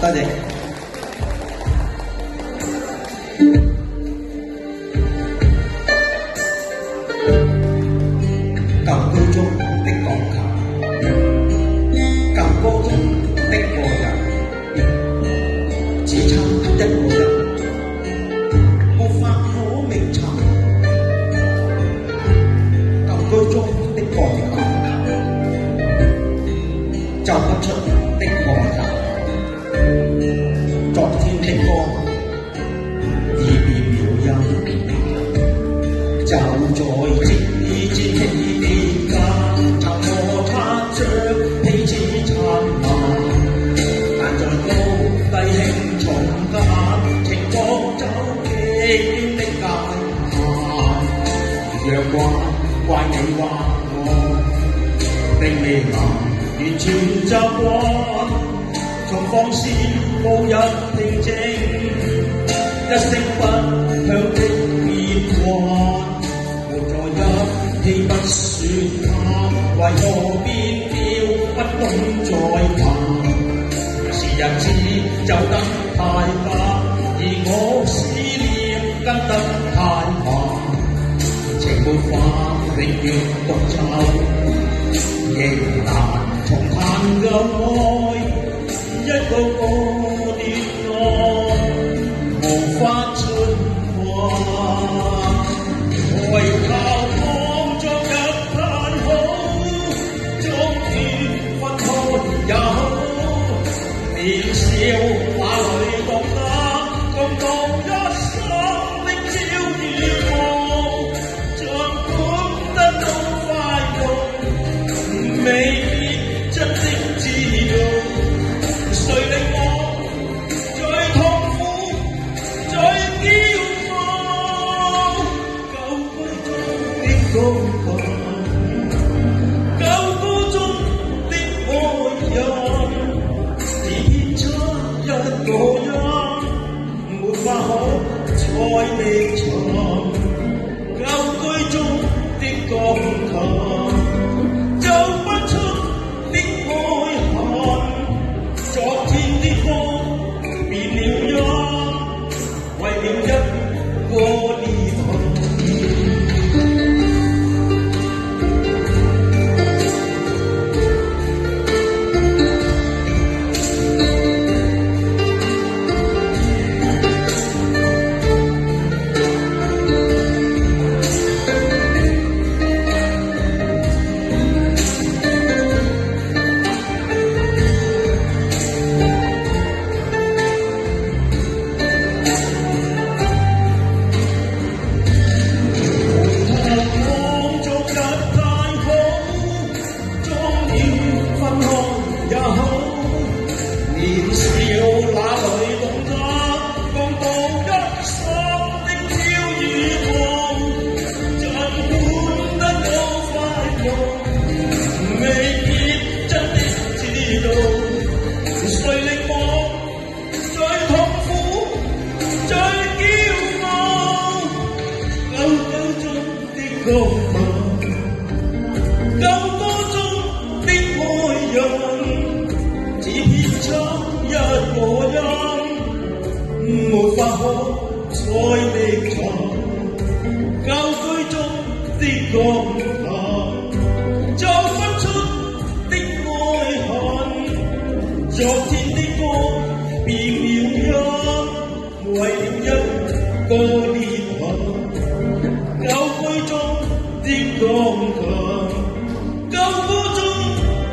多謝。舊居中的鋼琴，舊歌中的個人，只差一個人，沒法可名尋。舊居中的鋼琴，奏不出的個人，昨天的歌已變了音，就在漸漸起變間，曾摩擦着彼此燦爛，但在高低輕重間，情覺走極端的界限。若怪你或我，並未能完全習慣，從放肆步入平靜，一聲不響的變幻，沒在一氣不說話，為何變調不懂再彈？是日子走得太快，而我思念跟得太慢，情沒法永遠獨奏，仍難重彈舊愛，一個個跌落，無法循環。為靠創作日太好，終於分開也好。年少哪裏懂得，共度一生的朝與暮，儘管得到快樂，未必真的知道，誰令我最痛苦最驕傲。舊居中的鋼琴，舊歌中的愛人，只偏差一個音，沒法可再覓尋。舊居中的鋼琴，奏不出的愛恨，昨天的歌變了音，為了一個裂痕。年少哪裏懂得，共度一生的朝與暮，儘管得到快樂，未必真的知道，誰令我最痛苦最驕傲。舊居中的鋼琴，舊歌中的愛人，只偏差一個音，沒法可再覓尋。舊居中的鋼琴，奏不出的愛恨，昨天的歌變了音，為了一個裂痕。舊居中的鋼琴，舊歌中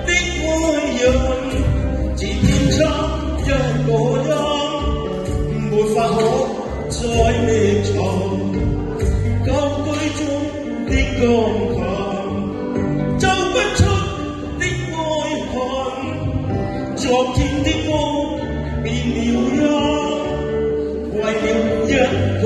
的愛人，只偏差一個音，沒法可再覓尋。舊居中的鋼琴，奏不出的愛恨，昨天的歌變了音，為了一個